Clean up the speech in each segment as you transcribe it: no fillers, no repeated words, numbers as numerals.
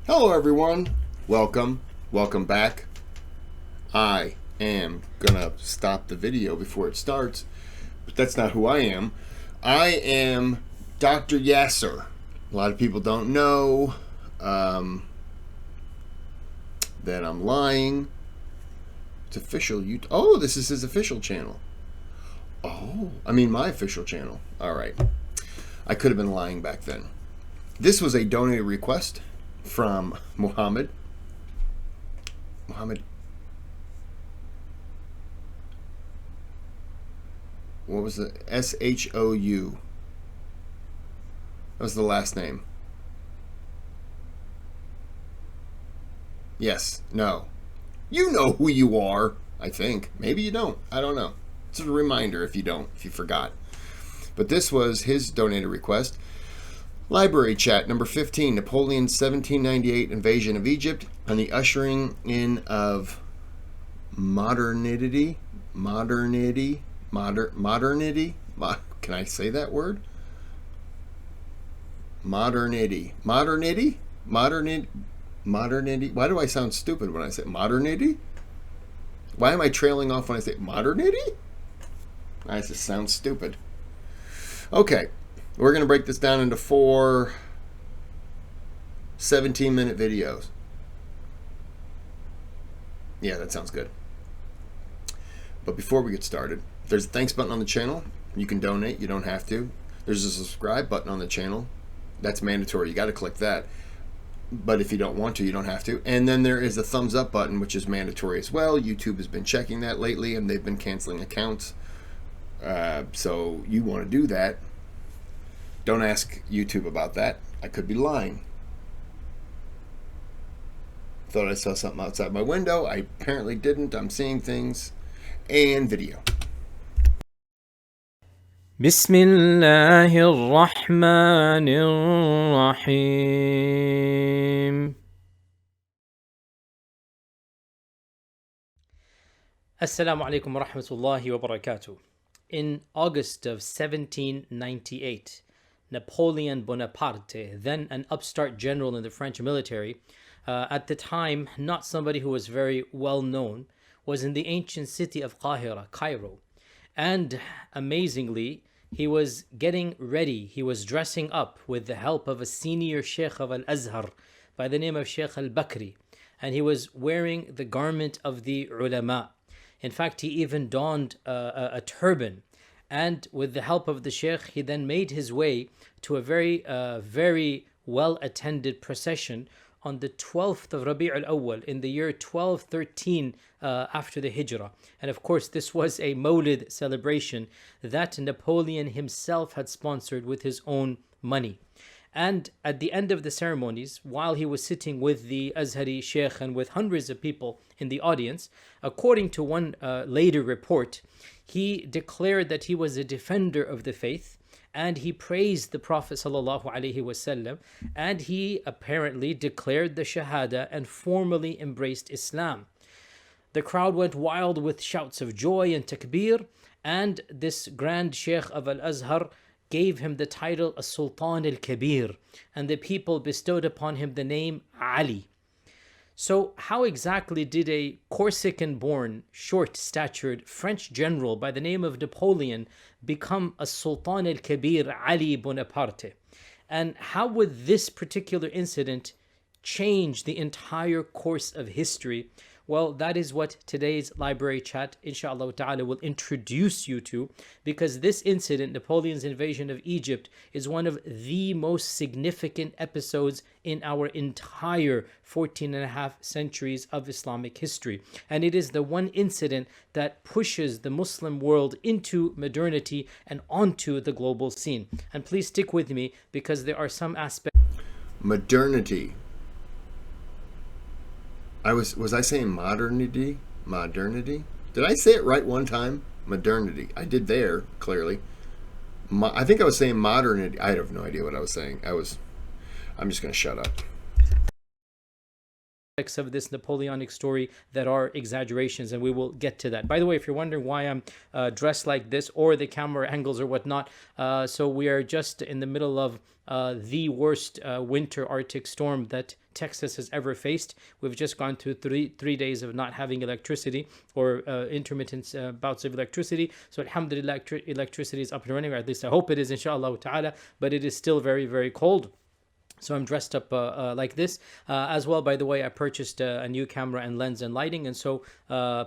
Hello everyone, welcome back. I am gonna stop the video before it starts, but that's not who I am. I am Dr. Yasir. A lot of people don't know that I'm lying. It's official. Oh, this is his official channel. Oh, I mean my official channel. All right. I could have been lying back then. This was a donated request from Mohamed. What was the SHOU? That was the last name. Yes, no. You know who you are, I think. Maybe you don't. I don't know. It's a reminder if you forgot. But this was his donated request. Library chat number 15, Napoleon's 1798 invasion of Egypt and the ushering in of modernity. Can I say that word? Modernity. Why do I sound stupid when I say modernity? Why am I trailing off when I say modernity? I just sound stupid. Okay, we're going to break this down into 4 17-minute videos. Yeah, that sounds good. But before we get started, there's a thanks button on the channel. You can donate, you don't have to. There's a subscribe button on the channel. That's mandatory, you got to click that. But if you don't want to, you don't have to. And then there is a thumbs up button, which is mandatory as well. YouTube has been checking that lately, and they've been canceling accounts. So you want to do that. Don't ask YouTube about that. I could be lying. Thought I saw something outside my window. I apparently didn't. I'm seeing things. And video. بسم الله الرحمن الرحيم. Assalamu alaikum wa rahmatullahi wa barakatuh. In August of 1798, Napoleon Bonaparte, then an upstart general in the French military, at the time not somebody who was very well known, was in the ancient city of Qahira, Cairo. And amazingly, he was getting ready. He was dressing up with the help of a senior Sheikh of Al-Azhar by the name of Sheikh Al-Bakri. And he was wearing the garment of the ulama. In fact, he even donned a turban. And with the help of the Sheikh, he then made his way to a very well-attended procession on the 12th of Rabi' al-Awwal in the year 1213 after the Hijrah. And of course, this was a Mawlid celebration that Napoleon himself had sponsored with his own money. And at the end of the ceremonies, while he was sitting with the Azhari Sheikh and with hundreds of people in the audience, according to one later report, he declared that he was a defender of the faith, and he praised the Prophet ﷺ, and he apparently declared the Shahada and formally embraced Islam. The crowd went wild with shouts of joy and takbir, and this grand Sheikh of Al-Azhar gave him the title As-Sultan al-Kabir, and the people bestowed upon him the name Ali. So how exactly did a Corsican-born, short-statured French general by the name of Napoleon become a Sultan al-Kabir Ali Bonaparte? And how would this particular incident change the entire course of history? Well, that is what today's library chat, inshallah ta'ala, will introduce you to, because this incident, Napoleon's invasion of Egypt, is one of the most significant episodes in our entire 14 and a half centuries of Islamic history. And it is the one incident that pushes the Muslim world into modernity and onto the global scene. And please stick with me, because there are some aspects. Modernity. Was I saying modernity? Modernity? Did I say it right one time? Modernity. I did there, clearly. I think I was saying modernity. I have no idea what I was saying. I'm just going to shut up. aspects of this Napoleonic story that are exaggerations, and we will get to that. By the way, if you're wondering why I'm dressed like this, or the camera angles or whatnot, so we are just in the middle of the worst winter Arctic storm that Texas has ever faced. We've just gone through three days of not having electricity, or intermittent bouts of electricity. So alhamdulillah, electricity is up and running, or at least I hope it is, inshallah ta'ala, but it is still very, very cold. So I'm dressed up like this. As well, by the way, I purchased a new camera and lens and lighting. And so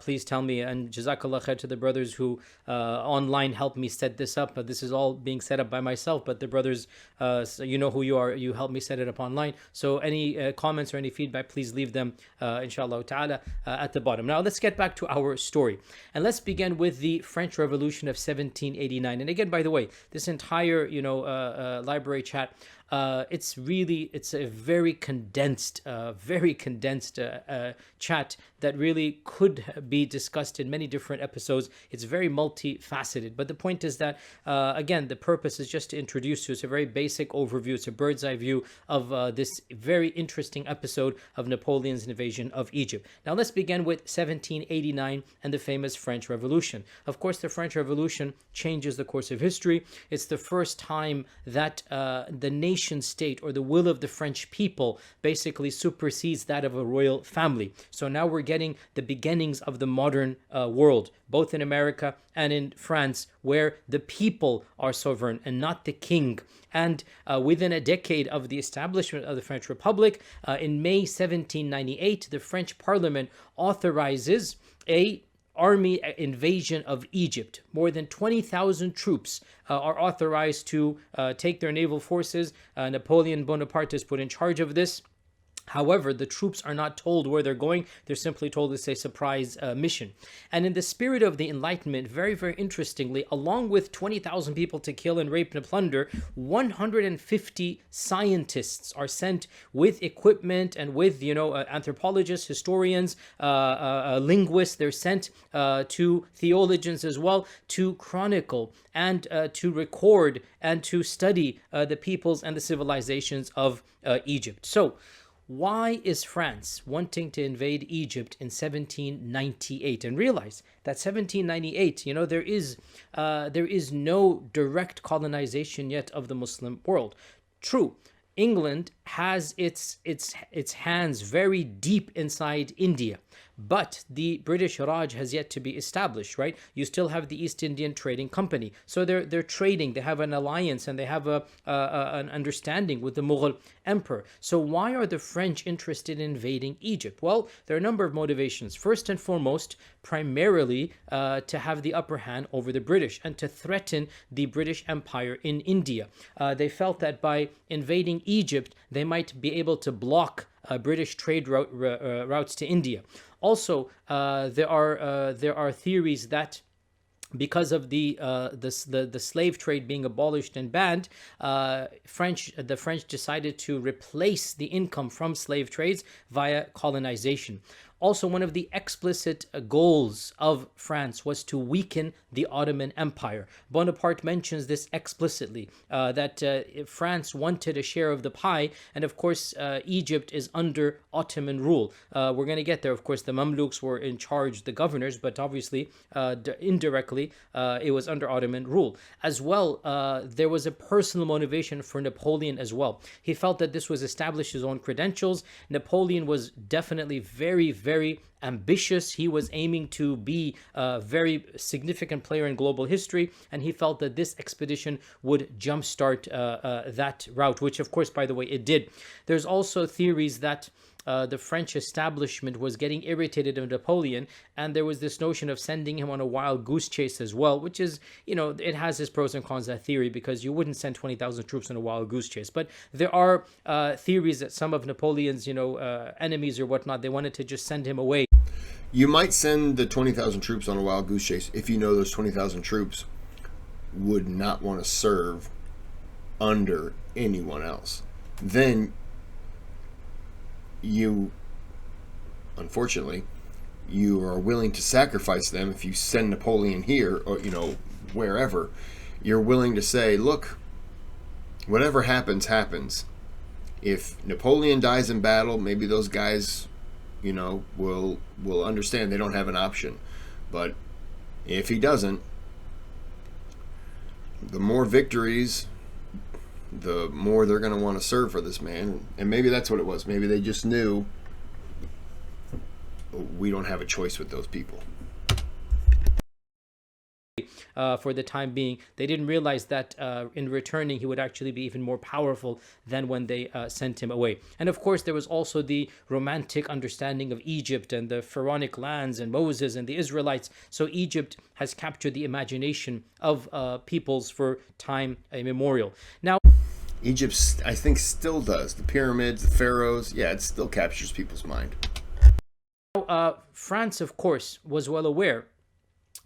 please tell me, and jazakallah khair to the brothers who online helped me set this up. This is all being set up by myself, but the brothers, so you know who you are, you helped me set it up online. So any comments or any feedback, please leave them, inshallah ta'ala, at the bottom. Now let's get back to our story. And let's begin with the French Revolution of 1789. And again, by the way, this entire, library chat, it's a very condensed chat that really could be discussed in many different episodes. It's very multifaceted, but the point is that again, the purpose is just to introduce you. It's a very basic overview. It's a bird's eye view of this very interesting episode of Napoleon's invasion of Egypt. Now let's begin with 1789 and the famous French Revolution. Of course, the French Revolution changes the course of history. It's the first time that the nation state, or the will of the French people, basically supersedes that of a royal family. So now we're getting the beginnings of the modern world, both in America and in France, where the people are sovereign and not the king. And within a decade of the establishment of the French Republic, in May 1798, the French Parliament authorizes a army invasion of Egypt. More than 20,000 troops are authorized to take their naval forces. Napoleon Bonaparte is put in charge of this. However, the troops are not told where they're going. They're simply told it's a surprise mission. And in the spirit of the Enlightenment, very, very interestingly, along with 20,000 people to kill and rape and plunder, 150 scientists are sent with equipment and with, anthropologists, historians, linguists. They're sent to theologians as well to chronicle and to record and to study the peoples and the civilizations of Egypt. So, why is France wanting to invade Egypt in 1798? And realize that 1798, there is no direct colonization yet of the Muslim world. True, England has its hands very deep inside India, but the British Raj has yet to be established, right? You still have the East Indian Trading Company. So they're trading, they have an alliance, and they have an understanding with the Mughal Emperor. So why are the French interested in invading Egypt? Well, there are a number of motivations. First and foremost, primarily to have the upper hand over the British and to threaten the British Empire in India. They felt that by invading Egypt, they might be able to block British trade routes to India. Also, there are theories that because of the slave trade being abolished and banned, the French decided to replace the income from slave trades via colonization. Also, one of the explicit goals of France was to weaken the Ottoman Empire. Bonaparte mentions this explicitly, that France wanted a share of the pie, and of course, Egypt is under Ottoman rule. We're going to get there. Of course, the Mamluks were in charge, the governors, but obviously, indirectly, it was under Ottoman rule. As well, there was a personal motivation for Napoleon as well. He felt that this was establish his own credentials. Napoleon was definitely very ambitious. He was aiming to be a very significant player in global history, and he felt that this expedition would jumpstart that route, which of course, by the way, it did. There's also theories that the French establishment was getting irritated of Napoleon, and there was this notion of sending him on a wild goose chase as well, which is, it has its pros and cons, that theory, because you wouldn't send 20,000 troops on a wild goose chase. But there are theories that some of Napoleon's, enemies or whatnot, they wanted to just send him away. You might send the 20,000 troops on a wild goose chase if you know those 20,000 troops would not want to serve under anyone else. Then you, unfortunately, you are willing to sacrifice them. If you send Napoleon here, or wherever, you're willing to say, look, whatever happens. If Napoleon dies in battle, maybe those guys will understand they don't have an option. But if he doesn't, the more victories, the more they're going to want to serve for this man. And maybe that's what it was. Maybe they just knew we don't have a choice with those people. For the time being, they didn't realize that in returning he would actually be even more powerful than when they sent him away. And of course, there was also the romantic understanding of Egypt and the pharaonic lands and Moses and the Israelites. So Egypt has captured the imagination of peoples for time immemorial. Now, Egypt, I think, still does. The pyramids, the pharaohs, yeah, it still captures people's mind. France, of course, was well aware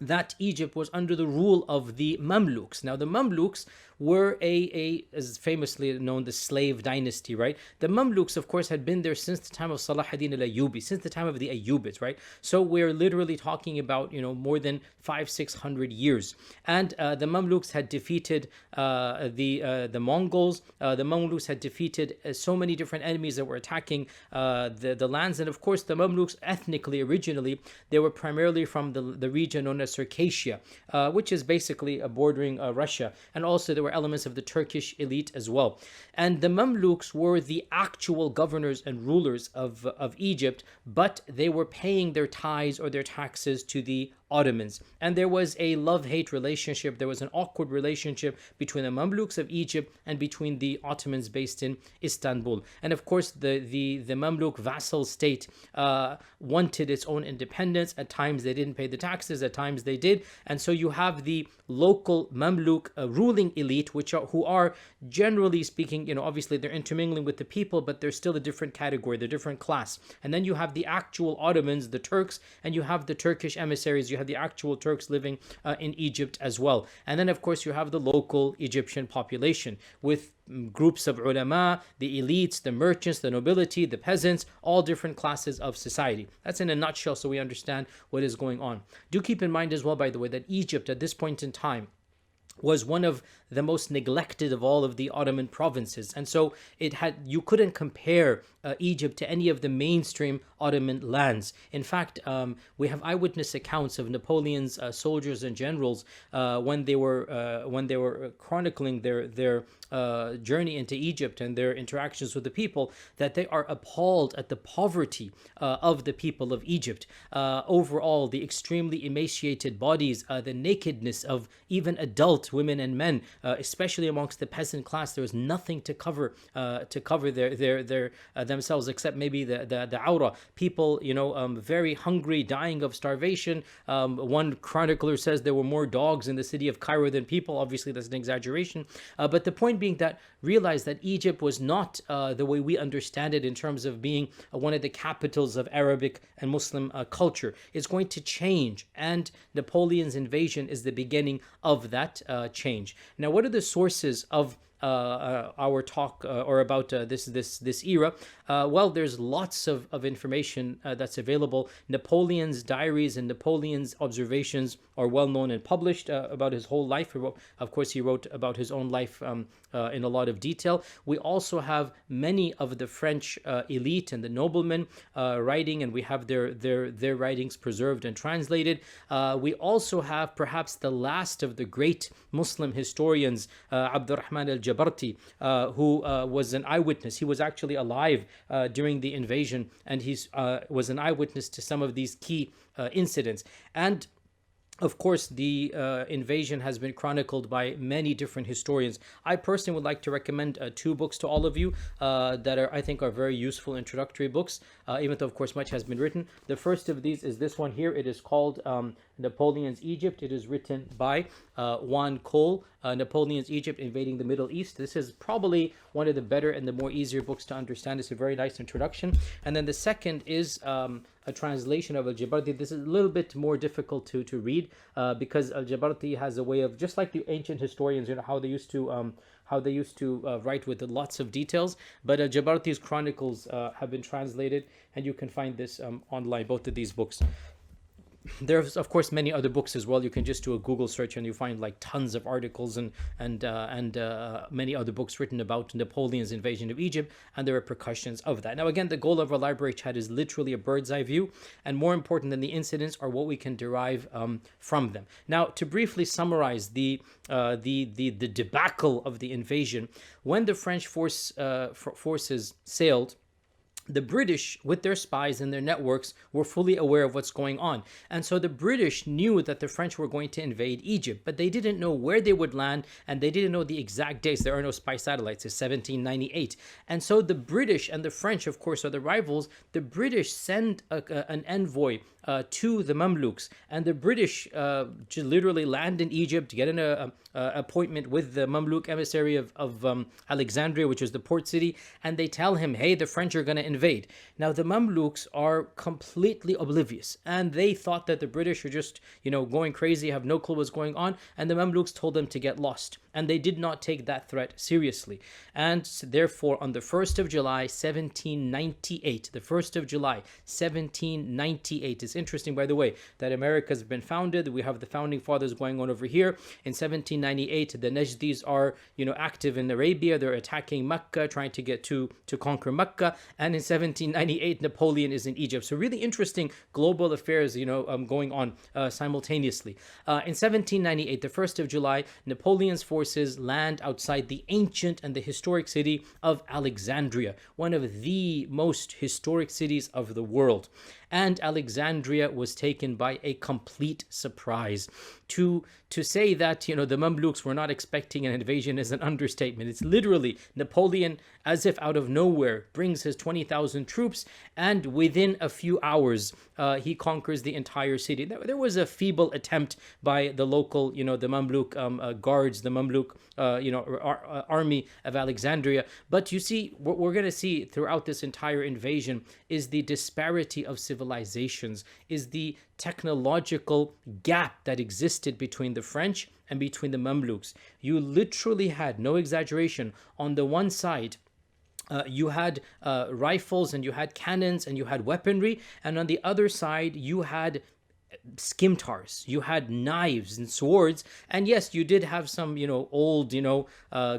that Egypt was under the rule of the Mamluks. Now, the Mamluks were as famously known, the slave dynasty, right? The Mamluks, of course, had been there since the time of Salah ad-Din al-Ayyubi, since the time of the Ayyubids, right? So we're literally talking about, more than 500-600 years. And the Mamluks had defeated the Mongols. The Mamluks had defeated so many different enemies that were attacking the lands. And of course, the Mamluks, ethnically, originally, they were primarily from the region known as Circassia, which is basically bordering Russia. And also there were elements of the Turkish elite as well. And the Mamluks were the actual governors and rulers of Egypt, but they were paying their tithes or their taxes to the Ottomans. And there was a love-hate relationship. There was an awkward relationship between the Mamluks of Egypt and between the Ottomans based in Istanbul. And of course, the Mamluk vassal state wanted its own independence. At times they didn't pay the taxes, at times they did. And so you have the local Mamluk ruling elite, who are generally speaking, obviously they're intermingling with the people, but they're still a different category, they're a different class. And then you have the actual Ottomans, the Turks, and you have the Turkish emissaries. You have the actual Turks living in Egypt as well. And then, of course, you have the local Egyptian population with groups of ulama, the elites, the merchants, the nobility, the peasants, all different classes of society. That's in a nutshell, so we understand what is going on. Do keep in mind as well, by the way, that Egypt at this point in time was one of the most neglected of all of the Ottoman provinces. And so you couldn't compare Egypt to any of the mainstream Ottoman lands. In fact, we have eyewitness accounts of Napoleon's soldiers and generals when they were chronicling their journey into Egypt and their interactions with the people, that they are appalled at the poverty of the people of Egypt. Overall, the extremely emaciated bodies, the nakedness of even adult women and men, especially amongst the peasant class. There was nothing to cover their themselves except maybe the aura. People, very hungry, dying of starvation. One chronicler says there were more dogs in the city of Cairo than people. Obviously, that's an exaggeration. But the point being that realize that Egypt was not the way we understand it in terms of being one of the capitals of Arabic and Muslim culture. It's going to change, and Napoleon's invasion is the beginning of that change. Now, what are the sources of our talk or about this era? Well, there's lots of information that's available. Napoleon's diaries and Napoleon's observations are well known and published about his whole life. Of course, he wrote about his own life in a lot of detail. We also have many of the French elite and the noblemen writing, and we have their writings preserved and translated. We also have perhaps the last of the great Muslim historians, Abdurrahman al-Jabarti, who was an eyewitness. He was actually alive during the invasion, and he was an eyewitness to some of these key incidents. And of course, the invasion has been chronicled by many different historians. I personally would like to recommend two books to all of you that I think are very useful introductory books, even though, of course, much has been written. The first of these is this one here. It is called Napoleon's Egypt. It is written by Juan Cole, Napoleon's Egypt, Invading the Middle East. This is probably one of the better and the more easier books to understand. It's a very nice introduction. And then the second is a translation of Al-Jabarti. This is a little bit more difficult to read because Al-Jabarti has a way of, just like the ancient historians, how they used to write with lots of details. But Al-Jabarti's chronicles have been translated, and you can find this online, both of these books. there's of course many other books as well. You can just do a Google search and you find like tons of articles and many other books written about Napoleon's invasion of Egypt and the repercussions of that. Now again, the goal of our library chat is literally a bird's eye view, and more important than the incidents are what we can derive from them. Now, to briefly summarize the debacle of the invasion, when the French forces sailed, the British, with their spies and their networks, were fully aware of what's going on. And so the British knew that the French were going to invade Egypt, but they didn't know where they would land, and they didn't know the exact dates. There are no spy satellites. It's 1798. And so the British and the French, of course, are the rivals. The British send an envoy to the Mamluks, and the British literally land in Egypt, get an appointment with the Mamluk emissary of Alexandria, which is the port city, and they tell him, hey, the French are going to invade. Now, the Mamluks are completely oblivious, and they thought that the British are just, going crazy, have no clue what's going on, and the Mamluks told them to get lost. And they did not take that threat seriously. And therefore, on the 1st of July, 1798, the 1st of July, 1798, it's interesting, by the way, that America's been founded. We have the founding fathers going on over here. In 1798, the Najdis are, active in Arabia. They're attacking Mecca, trying to get to conquer Mecca. And in 1798, Napoleon is in Egypt. So really interesting global affairs, going on simultaneously. In 1798, the 1st of July, Napoleon's forces land outside the ancient and the historic city of Alexandria, one of the most historic cities of the world. And Alexandria was taken by a complete surprise. To say that, the Mamluks were not expecting an invasion is an understatement. It's literally Napoleon, as if out of nowhere, brings his 20,000 troops, and within a few hours, he conquers the entire city. There was a feeble attempt by the local, the Mamluk guards, the Mamluk, army of Alexandria. But you see, what we're going to see throughout this entire invasion is the disparity of civilizations, is the technological gap that existed between the French and between the Mamluks. You literally had, no exaggeration, on the one side, you had rifles and you had cannons and you had weaponry, and on the other side you had scimitar, you had knives and swords, and yes, you did have some old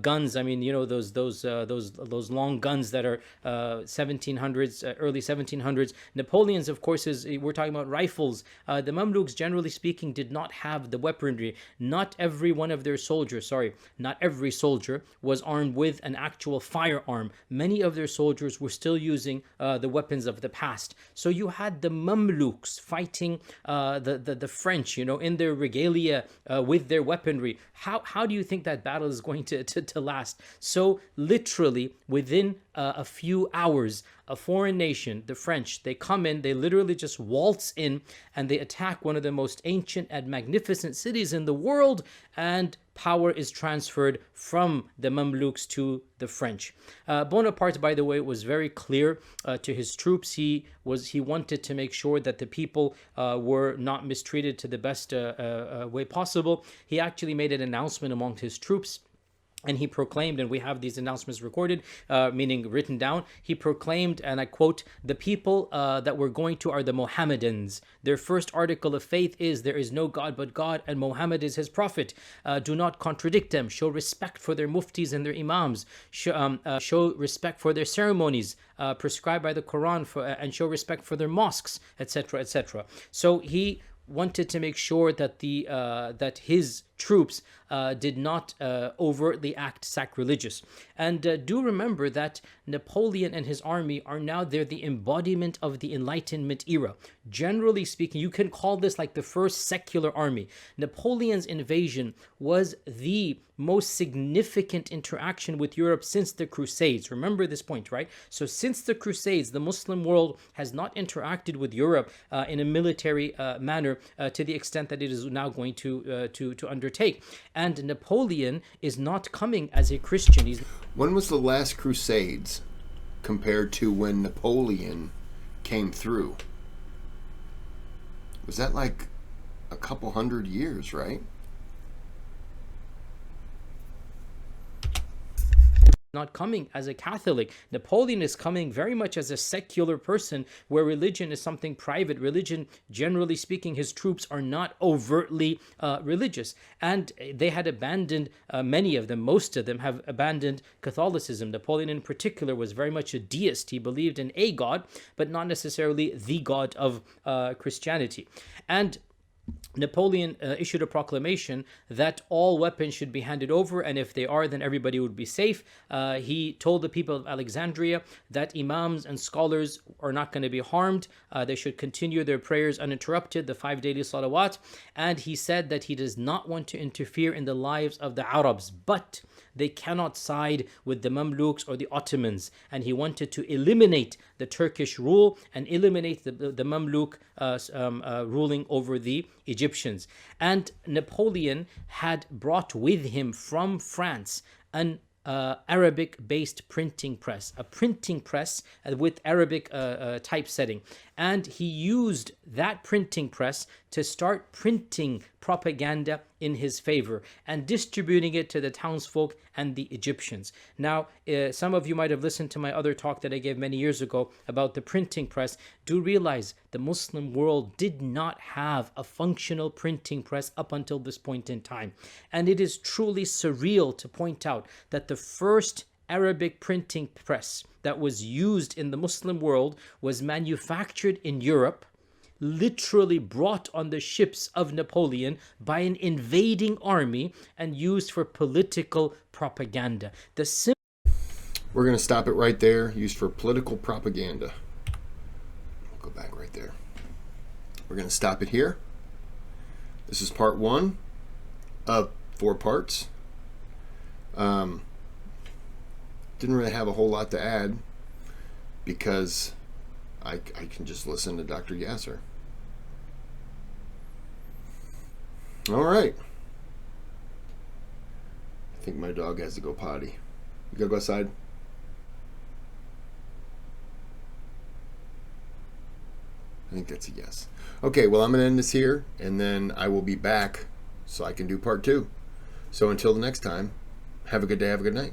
guns. I mean, those long guns that are 1700s, early 1700s. Napoleon's, of course, we're talking about rifles. The Mamluks, generally speaking, did not have the weaponry. Not every soldier was armed with an actual firearm. Many of their soldiers were still using the weapons of the past. So you had the Mamluks fighting the French, in their regalia, with their weaponry. How do you think that battle is going to last? So literally within a few hours, a foreign nation, the French, they come in, they literally just waltz in, and they attack one of the most ancient and magnificent cities in the world, and power is transferred from the Mamluks to the French. Bonaparte, by the way, was very clear to his troops. He wanted to make sure that the people were not mistreated to the best way possible. He actually made an announcement among his troops, and he proclaimed, and we have these announcements recorded, meaning written down. He proclaimed, and I quote, "The people that we're going to are the Mohammedans. Their first article of faith is, there is no God but God, and Mohammed is his prophet. Do not contradict them. Show respect for their muftis and their imams. Show respect for their ceremonies prescribed by the Quran, and show respect for their mosques, etc., etc." So he wanted to make sure that that his troops did not overtly act sacrilegious. And do remember that Napoleon and his army are now, they're the embodiment of the Enlightenment era. Generally speaking, you can call this like the first secular army. Napoleon's invasion was the most significant interaction with Europe since the Crusades. Remember this point, right? So since the Crusades, the Muslim world has not interacted with Europe in a military manner to the extent that it is now going to undertake. And Napoleon is not coming as a Christian. When was the last Crusades compared to when Napoleon came through? Was that like a couple hundred years, right? not coming as a Catholic. Napoleon is coming very much as a secular person, where religion is something private. Religion, generally speaking, his troops are not overtly religious. And they had abandoned, many of them, most of them have abandoned Catholicism. Napoleon in particular was very much a deist. He believed in a God, but not necessarily the God of Christianity. And Napoleon issued a proclamation that all weapons should be handed over, and if they are, then everybody would be safe. He told the people of Alexandria that imams and scholars are not going to be harmed. They should continue their prayers uninterrupted, the 5 daily salawat. And he said that he does not want to interfere in the lives of the Arabs, but they cannot side with the Mamluks or the Ottomans. And he wanted to eliminate the Turkish rule and eliminate the Mamluk ruling over the Egyptians. And Napoleon had brought with him from France an Arabic-based printing press, a printing press with Arabic typesetting. And he used that printing press to start printing propaganda in his favor and distributing it to the townsfolk and the Egyptians. Now, some of you might have listened to my other talk that I gave many years ago about the printing press. Do realize the Muslim world did not have a functional printing press up until this point in time. And it is truly surreal to point out that the first Arabic printing press that was used in the Muslim world was manufactured in Europe, literally brought on the ships of Napoleon by an invading army and used for political propaganda. We're going to stop it right there. Used for political propaganda. We'll go back right there. We're going to stop it here. This is part 1 of 4 parts. Didn't really have a whole lot to add because I can just listen to Dr. Yasir. All right. I think my dog has to go potty. You gotta go outside? I think that's a yes. Okay, well, I'm going to end this here, and then I will be back so I can do part 2. So until the next time, have a good day, have a good night.